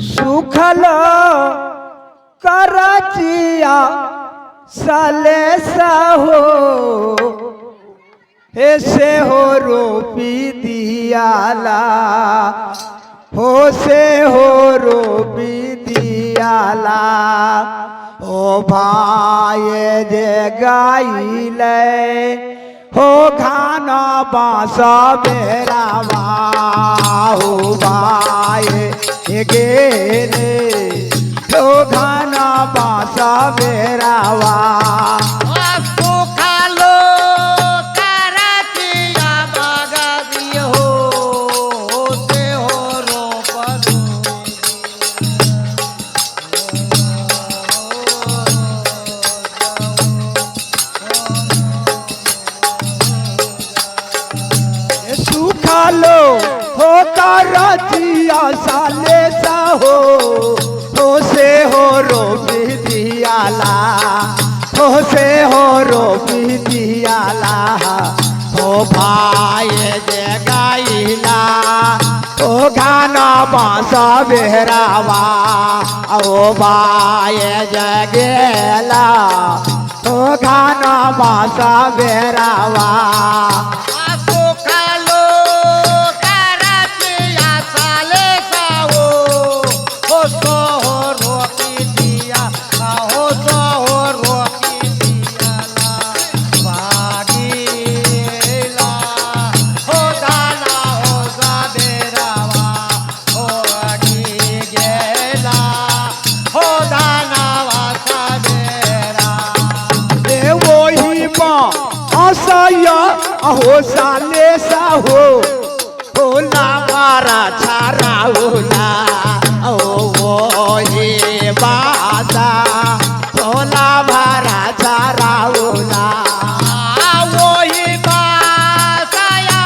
सुखल करचिया सलेसा हो ऐसे हो रोपी दियाला हो से हो रोपी दियाला ओ भाई जे गाइले हो खाना बास बेरावा हो भाई गेले हो खाना बास बेरावा सुखालो हो करचिया साले सा हो से हो रोपी दियाला हो से हो रोपी दियाला हो भाई जे गाइला हो गाना बांस बेहरावा ओ भाई जे गेला हो गाना बांस बेहरावा हो साले सा हो लावारा छारा होला ओ ये बासा हो लावारा छारा होला वो ही बासाया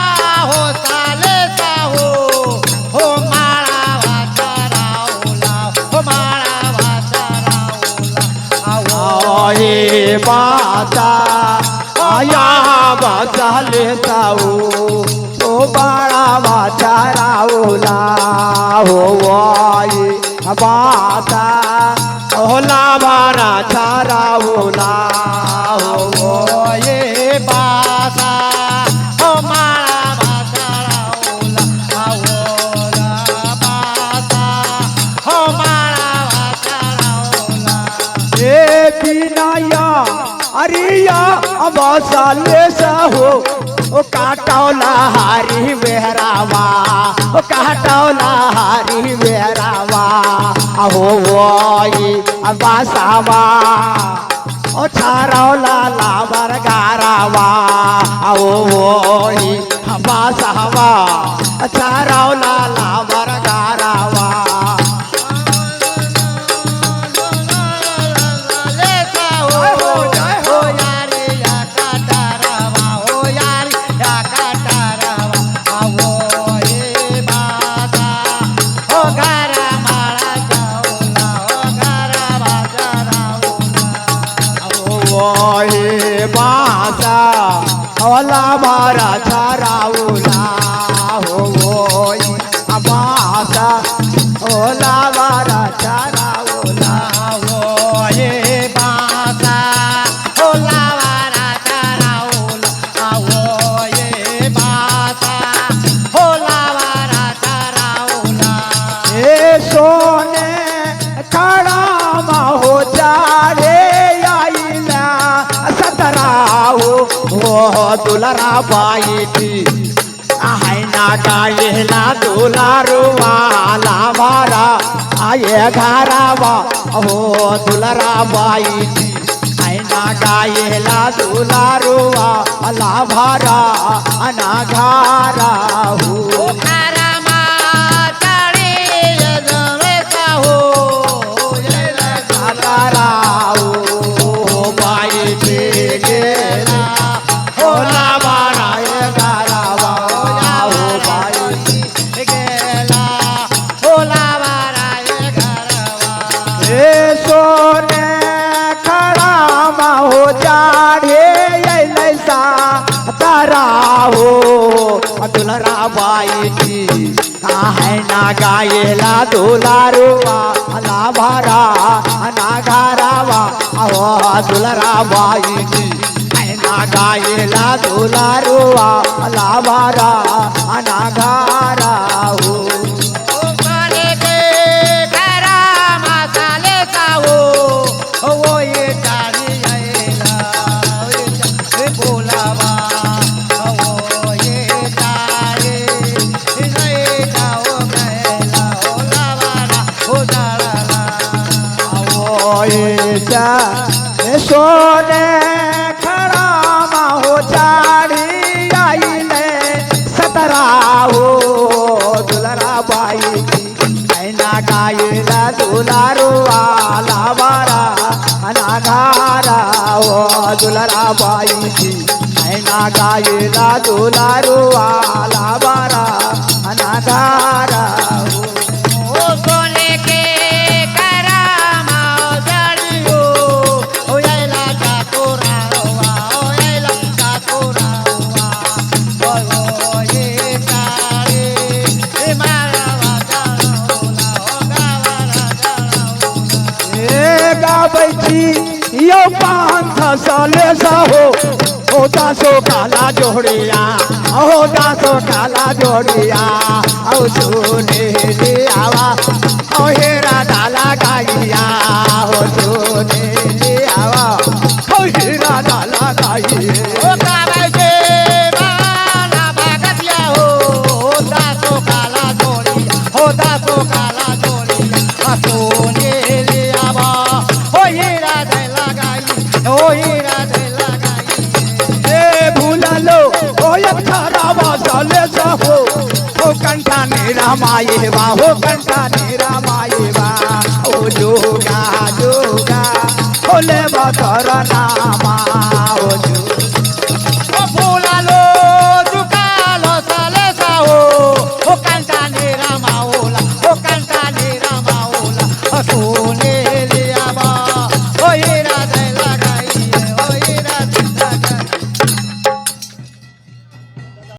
हो साले सा हो मारा छारा होला हो मारा छारा होला ओ ये बासा आया बासा लेता ओ बाड़ा बाचाराओला हो वाई बाता ओला बारा चाराओला हो ये बासा ओ मारा बाचाराओला ओला बासा हो मारा बाचाराओला ए बिनाया अरिया अबासाले सा हो ओ काटौला हारी बेहरावा ओ काटौला हारी बेहरावा हो वही अबासावा ओ छारौला लाबर गारावा हो वही अबासावा छारौला लाबर गारावा ओला मारा छाराउला हो बासा ओला मारा छाराउला हो ये बासा ओला मारा छाराउला हो ये बासा ओला मारा छाराउला ए सोने खड़ा हो जाड़े आईला सतराओ ओ दुलरा बाई थी है ना गायला दुलारू वाला मारा आये घरावा ओ दुलरा बाई थी है ना गायला दुलारू वाला भारा अना घारा हो सोने खड़ा हो जाड़े तारा हो दुलरा बाई थी गायला दुलारुवा लाभारा नागारावा अहो दुलाराबाईची ना गायला दुलारुवा लाभारा नागारा हो करे के करा मसाले सावो वो ये चाली आएला ये बोलावा वो ये चाली नहीं जाओ मेला हो लावारा हो दाला ओयेचा सोने खरामा हो चाड़ी आईले सतरा हो दुलाराबाई ऐना गायला दुलारुवा लावारा अनागारा हो दुलाराबाई ऐना गायला दुलारुवा लावारा अनागारा हो ओ सोने के करामा जड़ियो ओ याला का तोरा हुआ ओ याला का तोरा हुआ ओ ये तारे ए मारवा जाना हो गावाला जाना ए गाबैची यो पांथ साले साहो ओ दासो काला जोड़िया ओ दासो काला जोड़िया ओ सोने ले आवा ओ हेरा डाला गाइया ओ सोने ले आवा ओ हेरा डाला गाइए ओ कावे के बाला भगतिया हो दासो काला जोड़ी हो दासो काला जोड़ी सोने ले आवा ओ हीरा दे लगाई ओ हीरा दे लगाई ए भूललो ओ अक्षरावा साले साहो ओ कंठा नेरा माये बा हो कंठा नेरा माये बा ओ जोगा जोगा ओले बतर नामा ओ जोगा